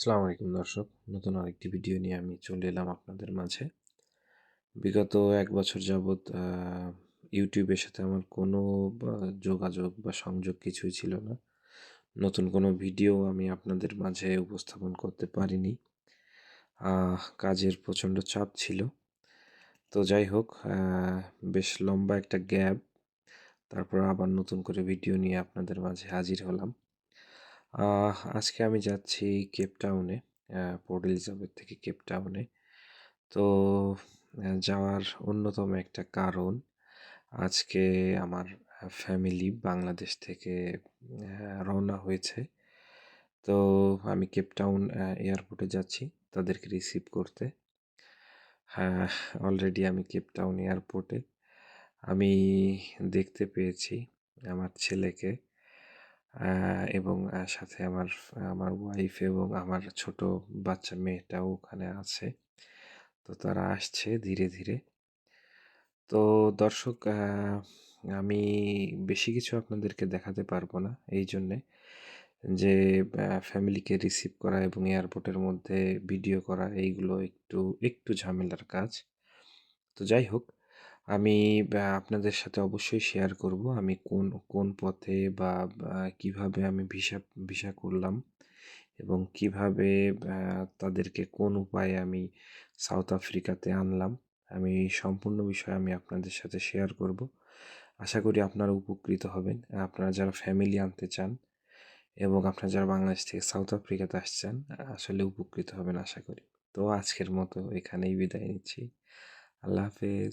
আসসালামু আলাইকুম দর্শক, নতুন আরেকটি ভিডিও নিয়ে আমি চলে এলাম আপনাদের মাঝে। বিগত ১ বছর যাবৎ ইউটিউবের সাথে আমার কোনো যোগাযোগ বা সংযোগ কিছুই ছিল না। নতুন কোনো ভিডিও আমি আপনাদের মাঝে উপস্থাপন করতে পারিনি। কাজের প্রচণ্ড চাপ ছিল। তো যাই হোক, বেশ লম্বা একটা গ্যাপ, তারপর আবার নতুন করে ভিডিও নিয়ে আপনাদের মাঝে হাজির হলাম। আজকে আমি যাচ্ছি কেপ টাউনে, পোর্ট এলিজাবেথ থেকে কেপ টাউনে। তো যাওয়ার অন্যতম একটা কারণ, আজকে আমার ফ্যামিলি বাংলাদেশ থেকে রওনা হয়েছে। তো আমি কেপ টাউন এয়ারপোর্টে যাচ্ছি তাদেরকে রিসিভ করতে। হ্যাঁ, অলরেডি আমি কেপ টাউন এয়ারপোর্টে। আমি দেখতে পেয়েছি আমার ছেলেকে এবং সাথে আমার ওয়াইফ এবং আমার ছোট বাচ্চা মেয়েটাও ওখানে আছে। তো তারা আসছে ধীরে ধীরে। তো দর্শক, আমি বেশি কিছু আপনাদেরকে দেখাতে পারবো না, এই জন্যে যে ফ্যামিলিকে রিসিভ করা এবং এয়ারপোর্টের মধ্যে ভিডিও করা এইগুলো একটু একটু ঝামেলার কাজ। তো যাই হোক, আমি আপনাদের সাথে অবশ্যই শেয়ার করব আমি কোন কোন পথে বা কিভাবে আমি ভিসা ভিসা করলাম এবং কিভাবে তাদেরকে কোন উপায়ে আমি সাউথ আফ্রিকাতে আনলাম। আমি এই সম্পূর্ণ বিষয় আমি আপনাদের সাথে শেয়ার করব। আশা করি আপনারা উপকৃত হবেন। আপনারা যারা ফ্যামিলি আনতে চান এবং আপনারা যারা বাংলাদেশ থেকে সাউথ আফ্রিকাতে আসছেন, আসলে উপকৃত হবেন আশা করি। তো আজকের মতো এখানেই বিদায় নিচ্ছি। আল্লাহ হাফেজ।